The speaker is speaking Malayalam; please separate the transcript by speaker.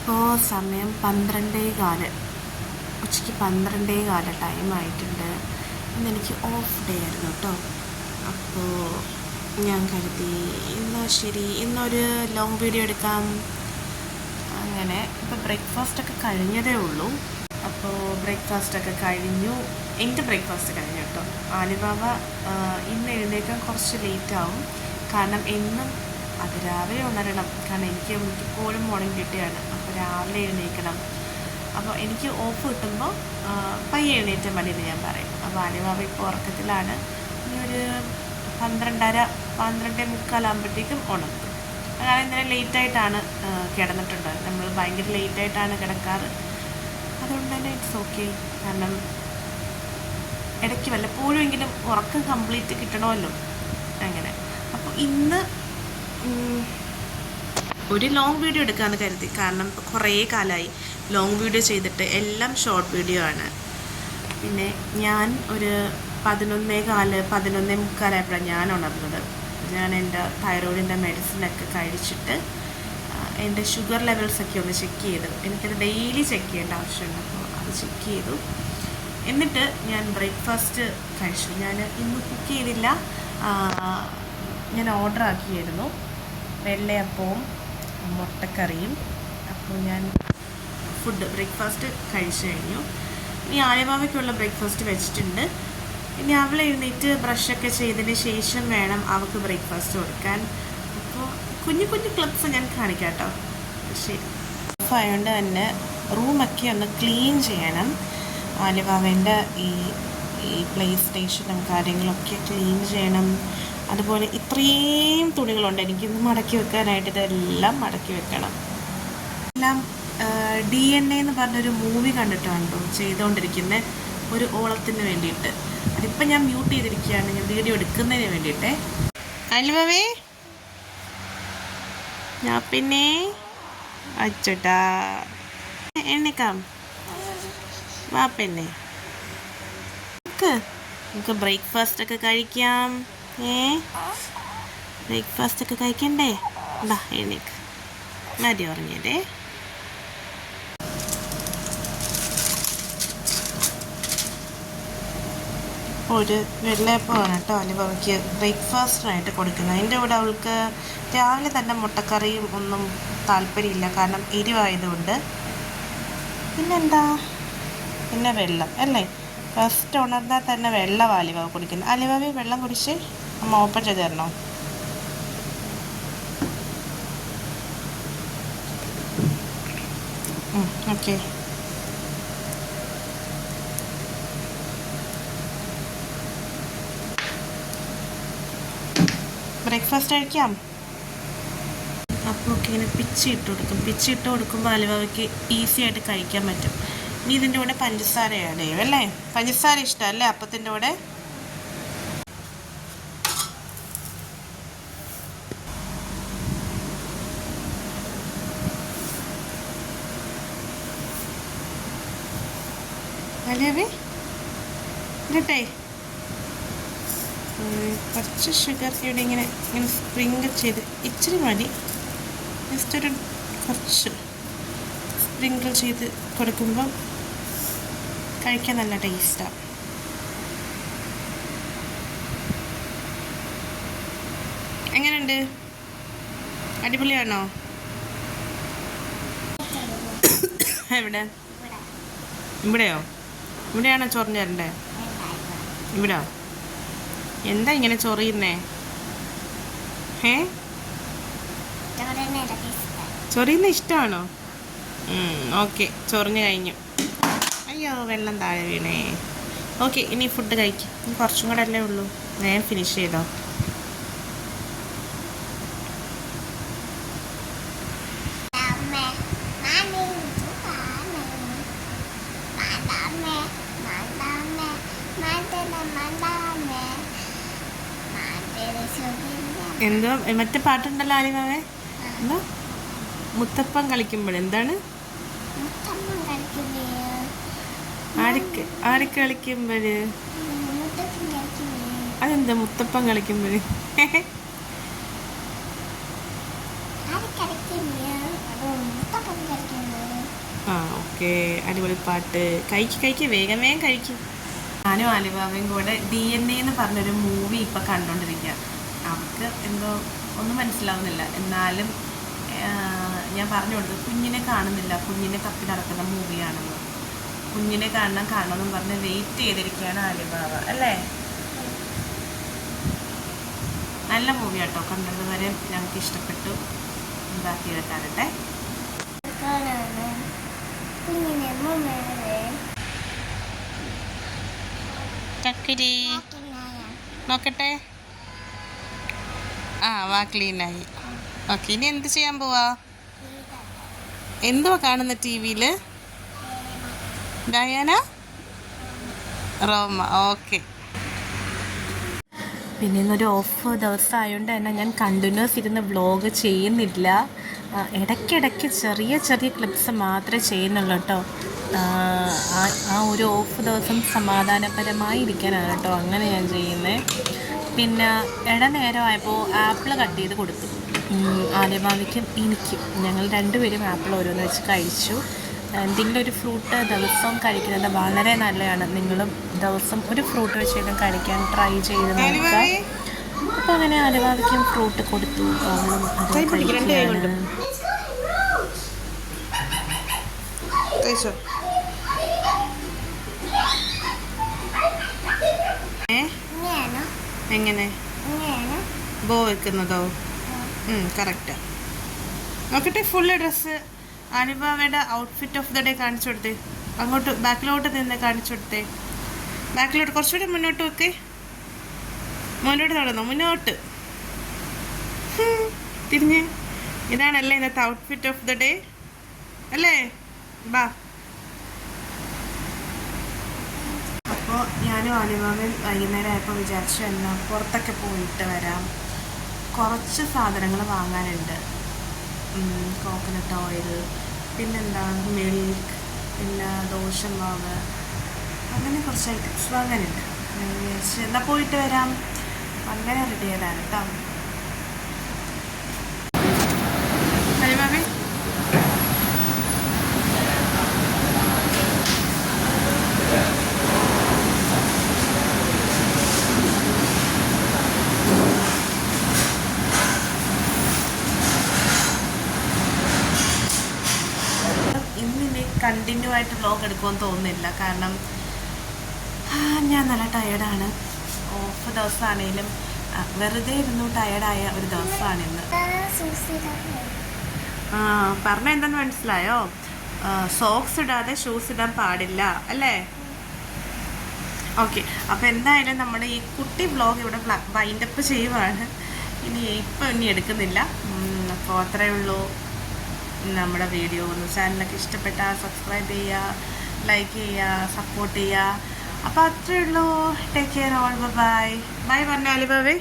Speaker 1: ഇപ്പോൾ സമയം 12:15, ഉച്ചയ്ക്ക് 12:15 ടൈമായിട്ടുണ്ട്. ഇന്നെനിക്ക് ഓഫ് ഡേ ആയിരുന്നു കേട്ടോ. അപ്പോൾ ഞാൻ കരുതി എന്നാൽ ശരി ഇന്നൊരു ലോങ് വീഡിയോ എടുക്കാം. അങ്ങനെ ഇപ്പോൾ ബ്രേക്ക്ഫാസ്റ്റൊക്കെ കഴിഞ്ഞതേ ഉള്ളൂ. അപ്പോൾ ബ്രേക്ക്ഫാസ്റ്റൊക്കെ കഴിഞ്ഞു. എൻ്റെ ബ്രേക്ക്ഫാസ്റ്റ് കഴിഞ്ഞു കേട്ടോ. ആലിബാബ ഇന്ന് എഴുന്നേൽക്കാൻ കുറച്ച് ലേറ്റാവും. കാരണം എന്നും അതിരാവിലെ ഉണരണം. കാരണം എനിക്ക് മിക്കപ്പോഴും മോർണിംഗ് ഡ്യൂട്ടിയാണ്. അപ്പോൾ രാവിലെ എഴുന്നേൽക്കണം. അപ്പോൾ എനിക്ക് ഓഫ് കിട്ടുമ്പോൾ പയ്യെ എഴുന്നേറ്റാൽ മതി എന്ന് ഞാൻ പറയും. അപ്പോൾ ആലിബാബ ഇപ്പോൾ ഉറക്കത്തിലാണ്. ഇനി ഒരു 12:30 ആകുമ്പോഴത്തേക്കും ഉണർത്തും. കാരണം ഇന്നലെ ലേറ്റായിട്ടാണ് കിടന്നിട്ടുണ്ട്. നമ്മൾ ഭയങ്കര ലേറ്റായിട്ടാണ് കിടക്കാറ്. അതുകൊണ്ട് തന്നെ ഇറ്റ്സ് ഓക്കെ. കാരണം ഇടയ്ക്ക് വല്ലപ്പോഴും എങ്കിലും ഉറക്കം കംപ്ലീറ്റ് കിട്ടണമല്ലോ. അങ്ങനെ അപ്പോൾ ഇന്ന് ഒരു ലോങ് വീഡിയോ എടുക്കാമെന്ന് കരുതി. കാരണം കുറേ കാലമായി ലോങ് വീഡിയോ ചെയ്തിട്ട്, എല്ലാം ഷോർട്ട് വീഡിയോ ആണ്. പിന്നെ ഞാൻ ഒരു 11:15 ഞാൻ ഉണർന്നത്. ഞാൻ എൻ്റെ തൈറോയിഡിൻ്റെ മെഡിസിനൊക്കെ കഴിച്ചിട്ട് എൻ്റെ ഷുഗർ ലെവൽസൊക്കെ ഒന്ന് ചെക്ക് ചെയ്തു. എനിക്കത് ഡെയിലി ചെക്ക് ചെയ്യേണ്ട ആവശ്യമുണ്ട്. അപ്പോൾ അത് ചെക്ക് ചെയ്തു. എന്നിട്ട് ഞാൻ ബ്രേക്ക്ഫാസ്റ്റ് കഴിച്ചു. ഞാൻ ഇന്ന് കുക്ക് ചെയ്തില്ല. ഞാൻ ഓർഡർ ആക്കിയായിരുന്നു വെള്ളയപ്പവും മുട്ടക്കറിയും. അപ്പോൾ ഞാൻ ബ്രേക്ക്ഫാസ്റ്റ് കഴിച്ചു കഴിഞ്ഞു. ഇനി ആലിബാബയ്ക്കുള്ള ബ്രേക്ക്ഫാസ്റ്റ് വെച്ചിട്ടുണ്ട്. ഇനി അവൾ എഴുന്നേറ്റ് ബ്രഷൊക്കെ ചെയ്തതിന് ശേഷം വേണം അവൾക്ക് ബ്രേക്ക്ഫാസ്റ്റ് കൊടുക്കാൻ. അപ്പോൾ കുഞ്ഞു കുഞ്ഞു ക്ലിപ്സ് ഞാൻ കാണിക്കാം കേട്ടോ. ശരി. ആയതുകൊണ്ട് തന്നെ റൂമൊക്കെ ഒന്ന് ക്ലീൻ ചെയ്യണം. ആലിബാബേൻ്റെ ഈ പ്ലേ സ്റ്റേഷനും കാര്യങ്ങളൊക്കെ ക്ലീൻ ചെയ്യണം. അതുപോലെ ഇത്രയും തുണികളുണ്ട് എനിക്കിന്ന് മടക്കി വെക്കാനായിട്ട്. ഇതെല്ലാം മടക്കി വെക്കണം. എല്ലാം DNA എന്ന് പറഞ്ഞൊരു മൂവി കണ്ടിട്ടുണ്ടോ ചെയ്തുകൊണ്ടിരിക്കുന്ന ഒരു ഓളത്തിന് വേണ്ടിയിട്ട്. അതിപ്പം ഞാൻ മ്യൂട്ട് ചെയ്തിരിക്കുകയാണ്, ഞാൻ വീഡിയോ എടുക്കുന്നതിന് വേണ്ടിയിട്ടേ. ആലിബാബേ ഞാൻ പിന്നെ അച്ചോട്ടാ എണ്ണിക്കാം. വാ പിന്നെ നമുക്ക് ബ്രേക്ക്ഫാസ്റ്റൊക്കെ കഴിക്കാം. ബ്രേക്ക്ഫാസ്റ്റൊക്കെ കഴിക്കണ്ടേ? ബാ എണ്ണീക്ക്. മതി ഉറങ്ങിയതേ. ഒരു വെള്ളയപ്പമാണ് കേട്ടോ ആലിബാബയ്ക്ക് ബ്രേക്ക്ഫാസ്റ്റിനായിട്ട് കൊടുക്കുന്നത്. അതിൻ്റെ കൂടെ അവൾക്ക് രാവിലെ തന്നെ മുട്ടക്കറിയും ഒന്നും താല്പര്യമില്ല, കാരണം എരിവായതുകൊണ്ട്. പിന്നെന്താ, പിന്നെ വെള്ളം അല്ലേ. ഫസ്റ്റ് ഉണർന്നാൽ തന്നെ വെള്ളം ആലിബാബ കുടിക്കുന്നത്. ആലിബാബി വെള്ളം കുടിച്ച് അമ്മ ഓപ്പൺ ചെയ്ത് തരണോ? ഓക്കെ. ബ്രേക്ക്ഫാസ്റ്റ് കഴിക്കാം. അപ്പോൾ ഒക്കെ ഇങ്ങനെ പിച്ചിട്ട് കൊടുക്കും. പിച്ചിട്ട് കൊടുക്കുമ്പോൾ ആലിബാബയ്ക്ക് ഈസി ആയിട്ട് കഴിക്കാൻ പറ്റും. ഇനി ഇതിൻ്റെ കൂടെ പഞ്ചസാര ആഡ് ചെയ്യും അല്ലേ? പഞ്ചസാര ഇഷ്ടമല്ലേ അപ്പത്തിൻ്റെ കൂടെ? ആലിബാബേ ഇങ്ങട്ടെ കുറച്ച് ഷുഗർ ഇവിടെ ഇങ്ങനെ സ്പ്രിങ്കിൾ ചെയ്ത്, ഇച്ചിരി മതി, ജസ്റ്റ് ഒരു കുറച്ച് സ്പ്രിങ്കിൾ ചെയ്ത് കൊടുക്കുമ്പം കഴിക്കാൻ നല്ല ടേസ്റ്റാണ്. എങ്ങനെയുണ്ട്? അടിപൊളിയാണോ? എവിടെ? ഇവിടെയോ? ഇവിടെയാണോ ചൊറിഞ്ഞ് തരണ്ടേ? ഇവിടെയോ? എന്താ ഇങ്ങനെ ചൊറിയുന്നേ? ചൊറിയുന്ന ഇഷ്ടമാണോ? ഓക്കെ, ചൊറിഞ്ഞ് കഴിഞ്ഞു. അയ്യോ വെള്ളം താഴെ വീണേ. ഓക്കെ, ഇനി ഫുഡ് കഴിക്കും. ഇനി കുറച്ചും കൂടെ അല്ലേ ഉള്ളൂ. ഞാൻ ഫിനിഷ് ചെയ്തോ. എന്തോ മറ്റേ പാട്ടുണ്ടല്ലോ ആലിബാബേ, എന്തോ മുത്തപ്പൻ കളിക്കുമ്പോൾ എന്താണ്? ആരൊക്കെ കളിക്കുമ്പോൾ? അതെന്താ മുത്തപ്പൻ കളിക്കുമ്പോൾ? ഓക്കെ, അടിപൊളി പാട്ട്. കഴിക്ക് വേഗം വേഗം കഴിക്കും. ഞാനും അലിബാബയും കൂടെ DNA എന്ന് പറഞ്ഞൊരു മൂവി ഇപ്പം കണ്ടുകൊണ്ടിരിക്കുക. അവർക്ക് എന്തോ ഒന്നും മനസ്സിലാവുന്നില്ല. എന്നാലും ഞാൻ പറഞ്ഞു കൊടുത്തു, കുഞ്ഞിനെ കാണുന്നില്ല, കുഞ്ഞിനെ തപ്പി നടക്കുന്ന മൂവിയാണെന്ന്. കുഞ്ഞിനെ കാണണമെന്നും പറഞ്ഞ് വെയിറ്റ് ചെയ്തിരിക്കുകയാണ് അലിബാബ അല്ലേ. നല്ല മൂവി കേട്ടോ, കണ്ടത് വരെ ഞങ്ങൾക്ക് ഇഷ്ടപ്പെട്ടു. ബാക്കിയൊക്കെ കാണട്ടെ. ചക്കിരി നോക്കട്ടെ. വാ ക്ലീനായി. ഓക്കെ, ഇനി എന്ത് ചെയ്യാൻ പോവാ? എന്തുവാ കാണുന്ന TV-ൽ? ഡയാന റോമ. ഓക്കെ. പിന്നെ ഇന്നൊരു ഓഫ് ദിവസം ആയതുകൊണ്ട് തന്നെ ഞാൻ കണ്ടിന്യൂസ് ഇരുന്ന് വ്ലോഗ് ചെയ്യുന്നില്ല. ഇടയ്ക്കിടയ്ക്ക് ചെറിയ ചെറിയ ക്ലിപ്സ് മാത്രമേ ചെയ്യുന്നുള്ളൂ കേട്ടോ. ആ ഒരു ഓഫ് ദിവസം സമാധാനപരമായി ഇരിക്കാനാണ് കേട്ടോ അങ്ങനെ ഞാൻ ചെയ്യുന്നത്. പിന്നെ നേരമായപ്പോൾ ആപ്പിൾ കട്ട് ചെയ്ത് കൊടുത്തു. ആലിബാബയ്ക്കും എനിക്കും. ഞങ്ങൾ രണ്ടുപേരും ആപ്പിൾ ഓരോന്ന് വെച്ച് കഴിച്ചു. എന്തെങ്കിലും ഒരു ഫ്രൂട്ട് ദിവസവും കഴിക്കുന്നത് വളരെ നല്ലതാണ്. നിങ്ങളും ദിവസം ഒരു ഫ്രൂട്ട് വെച്ചെങ്കിലും കഴിക്കാൻ ട്രൈ ചെയ്ത് നോക്കുക. അപ്പോൾ അങ്ങനെ ആലിബാബയ്ക്കും ഫ്രൂട്ട് കൊടുത്തു. അവളും അത് കഴിക്കുകയാണ്. എങ്ങനെ ബോ വെക്കുന്നതോ? കറക്റ്റാ. നോക്കട്ടെ ഫുള്ള് ഡ്രസ്സ്. അലിബാബയുടെ ഔട്ട്ഫിറ്റ് ഓഫ് ദ ഡേ കാണിച്ചു കൊടുത്തേ. അങ്ങോട്ട് ബാക്കിലോട്ട് നിന്ന് കാണിച്ചു കൊടുത്തേ. ബാക്കിലോട്ട് കുറച്ചുകൂടി മുന്നോട്ട് വെക്കേ. മുന്നോട്ട് നടന്നോ, മുന്നോട്ട് തിരിഞ്ഞ്. ഇതാണല്ലേ ഇന്നത്തെ ഔട്ട്ഫിറ്റ് ഓഫ് ദ ഡേ അല്ലേ? ബാ. അപ്പോൾ ഞാനും അലിബാബയും വൈകുന്നേരം ആയപ്പോൾ വിചാരിച്ചു എന്നാൽ പുറത്തൊക്കെ പോയിട്ട് വരാം. കുറച്ച് സാധനങ്ങൾ വാങ്ങാനുണ്ട്. കോക്കനട്ട് ഓയിൽ, പിന്നെന്താ മിൽക്ക്, പിന്നെ ദോശമാവ്, അങ്ങനെ കുറച്ച് ഐറ്റംസ് വാങ്ങാനുണ്ട്. വിചാരിച്ചു എന്നാൽ പോയിട്ട് വരാം. അങ്ങനെ റെഡി ചെയ്താണ് കേട്ടോ. അലിബാബേ കണ്ടിന്യൂ ആയിട്ട് വ്ലോഗ് എടുക്കുമെന്ന് തോന്നുന്നില്ല. കാരണം ഞാൻ നല്ല ടയേർഡാണ്. ഓഫ് ദിവസമാണെങ്കിലും വെറുതെ ഇരുന്നു ടയേർഡായ ഒരു ദിവസമാണിന്ന്. പറഞ്ഞ എന്താന്ന് മനസ്സിലായോ? സോക്സ് ഇടാതെ ഷൂസ് ഇടാൻ പാടില്ല അല്ലേ? ഓക്കെ, അപ്പോൾ എന്തായാലും നമ്മുടെ ഈ കുട്ടി വ്ലോഗ് ഇവിടെ വൈൻഡപ്പ് ചെയ്യുവാണ്. ഇനി എടുക്കുന്നില്ല. അപ്പോൾ അത്രയേ ഉള്ളൂ നമ്മുടെ വീഡിയോ. ചാനലൊക്കെ ഇഷ്ടപ്പെട്ടാൽ സബ്സ്ക്രൈബ് ചെയ്യുക, ലൈക്ക് ചെയ്യുക, സപ്പോർട്ട് ചെയ്യുക. അപ്പോൾ അത്രയേ ഉള്ളൂ. Take care all. Bye bye പറഞ്ഞ അലിബാബേ.